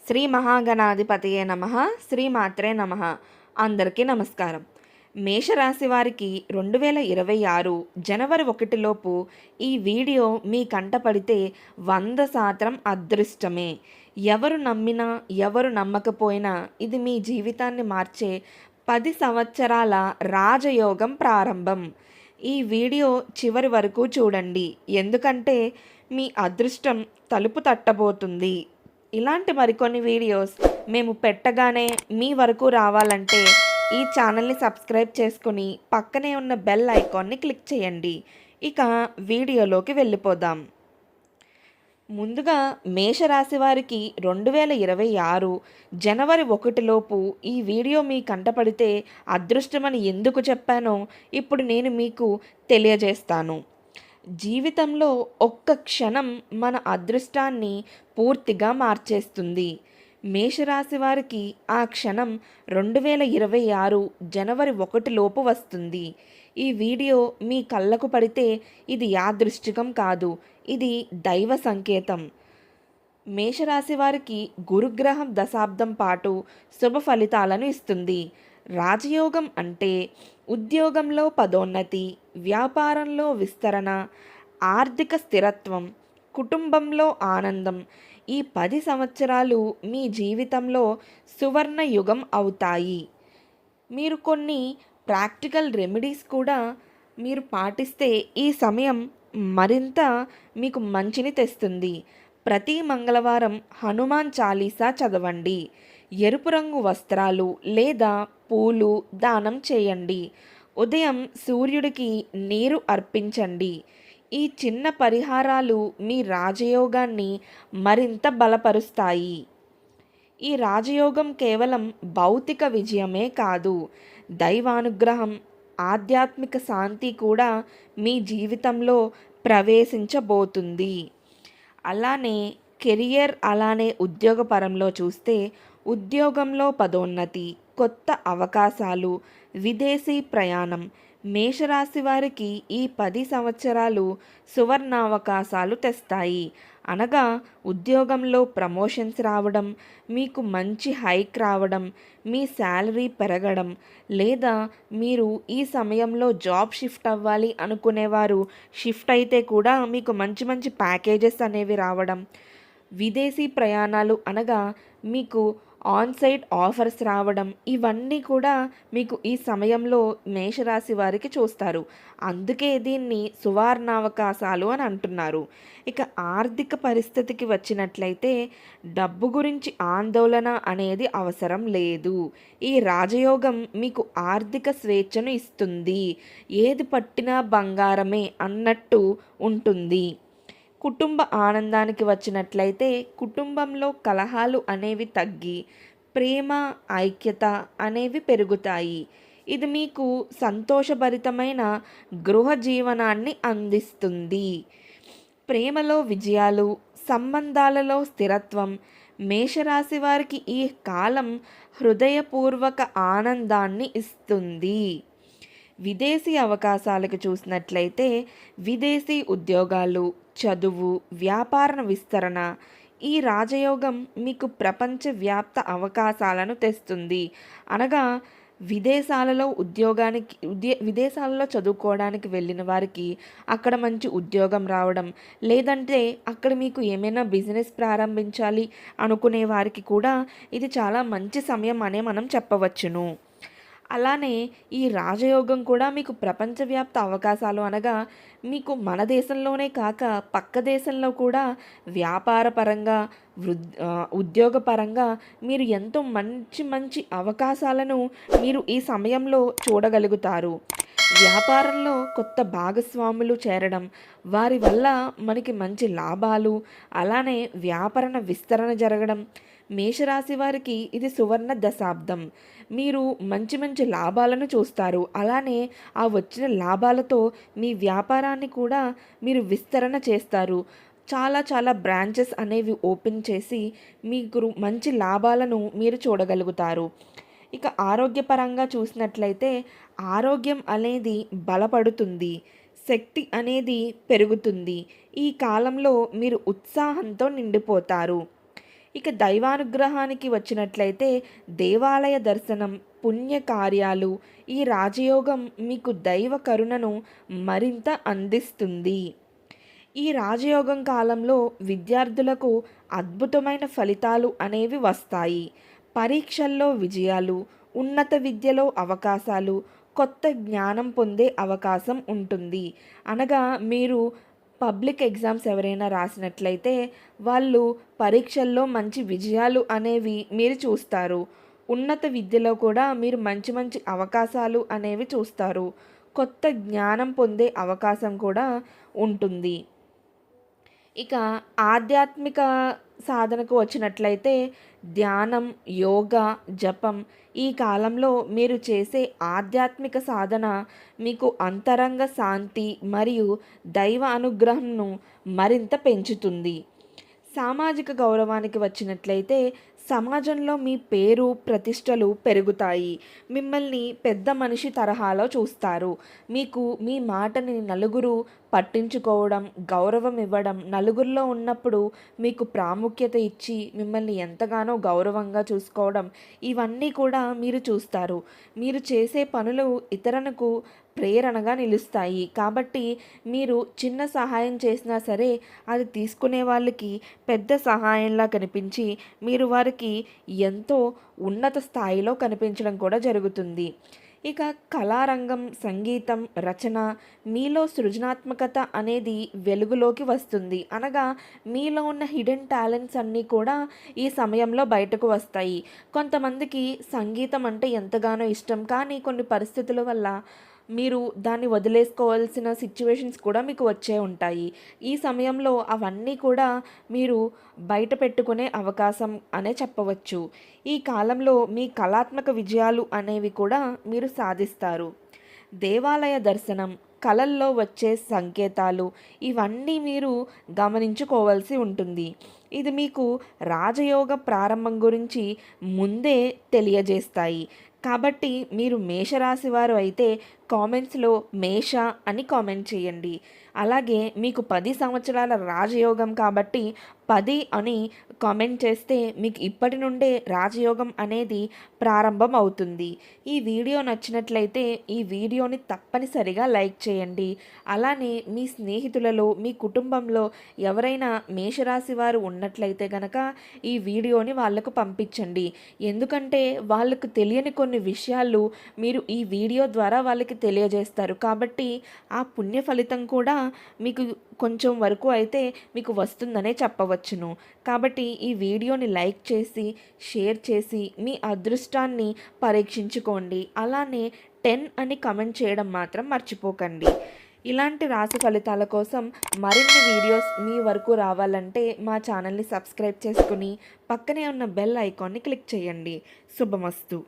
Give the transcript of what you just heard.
శ్రీ మహాగణాధిపతియే నమః. శ్రీమాత్రే నమః. అందరికీ నమస్కారం. మేషరాశి వారికి 2026 జనవరి 1 లోపు ఈ వీడియో మీ కంటపడితే 100% అదృష్టమే. ఎవరు నమ్మినా ఎవరు నమ్మకపోయినా ఇది మీ జీవితాన్ని మార్చే 10 సంవత్సరాల రాజయోగం ప్రారంభం. ఈ వీడియో చివరి వరకు చూడండి, ఎందుకంటే మీ అదృష్టం తలుపు తట్టబోతుంది. ఇలాంటి మరికొన్ని వీడియోస్ మేము పెట్టగానే మీ వరకు రావాలంటే ఈ ఛానల్ని సబ్స్క్రైబ్ చేసుకుని పక్కనే ఉన్న బెల్ ఐకాన్ని క్లిక్ చేయండి. ఇక వీడియోలోకి వెళ్ళిపోదాం. ముందుగా మేషరాశి వారికి 2026 జనవరి 1 లోపు ఈ వీడియో మీ కంటపడితే అదృష్టమని ఎందుకు చెప్పానో ఇప్పుడు నేను మీకు తెలియజేస్తాను. జీవితంలో ఒక్క క్షణం మన అదృష్టాన్ని పూర్తిగా మార్చేస్తుంది. మేషరాశి వారికి ఆ క్షణం 2026 జనవరి 1 లోపు వస్తుంది. ఈ వీడియో మీ కళ్ళకు పడితే ఇది యాదృష్టికం కాదు, ఇది దైవ సంకేతం. మేషరాశి వారికి గురుగ్రహం దశాబ్దం పాటు శుభ ఫలితాలను ఇస్తుంది. రాజయోగం అంటే ఉద్యోగంలో పదోన్నతి, వ్యాపారంలో విస్తరణ, ఆర్థిక స్థిరత్వం, కుటుంబంలో ఆనందం. ఈ 10 సంవత్సరాలు మీ జీవితంలో సువర్ణ యుగం అవుతాయి. మీరు కొన్ని ప్రాక్టికల్ రెమెడీస్ కూడా మీరు పాటిస్తే ఈ సమయం మరింత మీకు మంచిని తెస్తుంది. ప్రతి మంగళవారం హనుమాన్ చాలీసా చదవండి. ఎరుపు రంగు వస్త్రాలు లేదా పూలు దానం చేయండి. ఉదయం సూర్యుడికి నీరు అర్పించండి. ఈ చిన్న పరిహారాలు మీ రాజయోగాన్ని మరింత బలపరుస్తాయి. ఈ రాజయోగం కేవలం భౌతిక విజయమే కాదు, దైవానుగ్రహం, ఆధ్యాత్మిక శాంతి కూడా మీ జీవితంలో ప్రవేశించబోతుంది. అలానే కెరియర్, అలానే ఉద్యోగపరంలో చూస్తే ఉద్యోగంలో పదోన్నతి, కొత్త అవకాశాలు, విదేశీ ప్రయాణం. మేషరాశి వారికి ఈ 10 సంవత్సరాలు సువర్ణావకాశాలు తెస్తాయి. అనగా ఉద్యోగంలో ప్రమోషన్స్ రావడం, మీకు మంచి హైక్ రావడం, మీ శాలరీ పెరగడం, లేదా మీరు ఈ సమయంలో జాబ్ షిఫ్ట్ అవ్వాలి అనుకునేవారు షిఫ్ట్ అయితే కూడా మీకు మంచి మంచి ప్యాకేజెస్ అనేవి రావడం, విదేశీ ప్రయాణాలు అనగా మీకు ఆన్సైట్ ఆఫర్స్ రావడం, ఇవన్నీ కూడా మీకు ఈ సమయంలో మేషరాశి వారికి చూస్తారు. అందుకే దీన్ని సువర్ణావకాశాలు అని అంటున్నారు. ఇక ఆర్థిక పరిస్థితికి వచ్చినట్లయితే డబ్బు గురించి ఆందోళన అనేది అవసరం లేదు. ఈ రాజయోగం మీకు ఆర్థిక స్వేచ్ఛను ఇస్తుంది. ఏది పట్టినా బంగారమే అన్నట్టు ఉంటుంది. కుటుంబ ఆనందానికి వచ్చినట్లయితే కుటుంబంలో కలహాలు అనేవి తగ్గి ప్రేమ, ఐక్యత అనేవి పెరుగుతాయి. ఇది మీకు సంతోషభరితమైన గృహ జీవనాన్ని అందిస్తుంది. ప్రేమలో విజయాలు, సంబంధాలలో స్థిరత్వం. మేషరాశి వారికి ఈ కాలం హృదయపూర్వక ఆనందాన్ని ఇస్తుంది. విదేశీ అవకాశాలకు చూసినట్లయితే విదేశీ ఉద్యోగాలు, చదువు, వ్యాపార విస్తరణ. ఈ రాజయోగం మీకు ప్రపంచవ్యాప్త అవకాశాలను తెస్తుంది. అనగా విదేశాలలో విదేశాలలో చదువుకోవడానికి వెళ్ళిన వారికి అక్కడ మంచి ఉద్యోగం రావడం, లేదంటే అక్కడ మీకు ఏమైనా బిజినెస్ ప్రారంభించాలి అనుకునే వారికి కూడా ఇది చాలా మంచి సమయం అనే మనం చెప్పవచ్చును. అలానే ఈ రాజయోగం కూడా మీకు ప్రపంచవ్యాప్త అవకాశాలు అనగా మీకు మన దేశంలోనే కాక పక్క దేశంలో కూడా వ్యాపారపరంగా, ఉద్యోగపరంగా మీరు ఎంతో మంచి మంచి అవకాశాలను మీరు ఈ సమయంలో చూడగలుగుతారు. వ్యాపారంలో కొత్త భాగస్వాములు చేరడం, వారి వల్ల మనకి మంచి లాభాలు, అలానే వ్యాపార విస్తరణ జరగడం. మేషరాశి వారికి ఇది సువర్ణ దశాబ్దం. మీరు మంచి మంచి లాభాలను చూస్తారు. అలానే ఆ వచ్చిన లాభాలతో మీ వ్యాపారాన్ని కూడా మీరు విస్తరణ చేస్తారు. చాలా చాలా బ్రాంచెస్ అనేవి ఓపెన్ చేసి మీకు మంచి లాభాలను మీరు చూడగలుగుతారు. ఇక ఆరోగ్యపరంగా చూసినట్లయితే ఆరోగ్యం అనేది బలపడుతుంది, శక్తి అనేది పెరుగుతుంది. ఈ కాలంలో మీరు ఉత్సాహంతో నిండిపోతారు. ఇక దైవానుగ్రహానికి వచ్చినట్లయితే దేవాలయ దర్శనం, పుణ్యకార్యాలు, ఈ రాజయోగం మీకు దైవ కరుణను మరింత అందిస్తుంది. ఈ రాజయోగం కాలంలో విద్యార్థులకు అద్భుతమైన ఫలితాలు అనేవి వస్తాయి. పరీక్షల్లో విజయాలు, ఉన్నత విద్యలో అవకాశాలు, కొత్త జ్ఞానం పొందే అవకాశం ఉంటుంది. అనగా మీరు పబ్లిక్ ఎగ్జామ్స్ ఎవరైనా రాసినట్లయితే వాళ్ళు పరీక్షల్లో మంచి విజయాలు అనేవి మీరు చూస్తారు. ఉన్నత విద్యలో కూడా మీరు మంచి మంచి అవకాశాలు అనేవి చూస్తారు. కొత్త జ్ఞానం పొందే అవకాశం కూడా ఉంటుంది. ఇక ఆధ్యాత్మిక సాధనకు వచ్చినట్లయితే ధ్యానం, యోగా, జపం, ఈ కాలంలో మీరు చేసే ఆధ్యాత్మిక సాధన మీకు అంతరంగ శాంతి మరియు దైవ అనుగ్రహంను మరింత పెంచుతుంది. సామాజిక గౌరవానికి వచ్చినట్లయితే సమాజంలో మీ పేరు ప్రతిష్టలు పెరుగుతాయి. మిమ్మల్ని పెద్ద మనిషి తరహాలో చూస్తారు. మీకు మీ మాటని నలుగురు పట్టించుకోవడం, గౌరవం ఇవ్వడం, నలుగురిలో ఉన్నప్పుడు మీకు ప్రాముఖ్యత ఇచ్చి మిమ్మల్ని ఎంతగానో గౌరవంగా చూసుకోవడం, ఇవన్నీ కూడా మీరు చూస్తారు. మీరు చేసే పనులు ఇతరులకు ప్రేరణగా నిలుస్తాయి. కాబట్టి మీరు చిన్న సహాయం చేసినా సరే అది తీసుకునే వాళ్ళకి పెద్ద సహాయంలా కనిపించి మీరు వారికి ఎంతో ఉన్నత స్థాయిలో కనిపించడం కూడా జరుగుతుంది. ఇక కళారంగం, సంగీతం, రచన, మీలో సృజనాత్మకత అనేది వెలుగులోకి వస్తుంది. అనగా మీలో ఉన్న హిడెన్ టాలెంట్స్ అన్నీ కూడా ఈ సమయంలో బయటకు వస్తాయి. కొంతమందికి సంగీతం అంటే ఎంతగానో ఇష్టం, కానీ కొన్ని పరిస్థితుల వల్ల మీరు దాన్ని వదిలేసుకోవాల్సిన సిచ్యువేషన్స్ కూడా మీకు వచ్చే ఉంటాయి. ఈ సమయంలో అవన్నీ కూడా మీరు బయట పెట్టుకునే అవకాశం అనే చెప్పవచ్చు. ఈ కాలంలో మీ కళాత్మక విజయాలు అనేవి కూడా మీరు సాధిస్తారు. దేవాలయ దర్శనం, కళల్లో వచ్చే సంకేతాలు, ఇవన్నీ మీరు గమనించుకోవాల్సి ఉంటుంది. ఇది మీకు రాజయోగ ప్రారంభం గురించి ముందే తెలియజేస్తాయి. కాబట్టి మీరు మేషరాశి వారు అయితే కామెంట్స్లో మేష అని కామెంట్ చేయండి. అలాగే మీకు 10 సంవత్సరాల రాజయోగం కాబట్టి 10 అని కామెంట్ చేస్తే మీకు ఇప్పటి నుండే రాజయోగం అనేది ప్రారంభం అవుతుంది. ఈ వీడియో నచ్చినట్లయితే ఈ వీడియోని తప్పనిసరిగా లైక్ చేయండి. అలానే మీ స్నేహితులలో, మీ కుటుంబంలో ఎవరైనా మేషరాశి వారు ఉన్నట్లయితే కనుక ఈ వీడియోని వాళ్ళకు పంపించండి. ఎందుకంటే వాళ్ళకు తెలియని కొన్ని విషయాలు మీరు ఈ వీడియో ద్వారా వాళ్ళకి తెలియజేస్తారు. కాబట్టి ఆ పుణ్య ఫలితం కూడా మీకు కొంచెం వరకు అయితే మీకు వస్తుందనే చెప్పవచ్చును. కాబట్టి ఈ వీడియోని లైక్ చేసి, షేర్ చేసి మీ అదృష్టాన్ని పరీక్షించుకోండి. అలానే 10 అని కమెంట్ చేయడం మాత్రం మర్చిపోకండి. ఇలాంటి రాశి ఫలితాల కోసం మరిన్ని వీడియోస్ మీ వరకు రావాలంటే మా ఛానల్ని సబ్స్క్రైబ్ చేసుకుని పక్కనే ఉన్న బెల్ ఐకాన్ని క్లిక్ చేయండి. శుభమస్తు.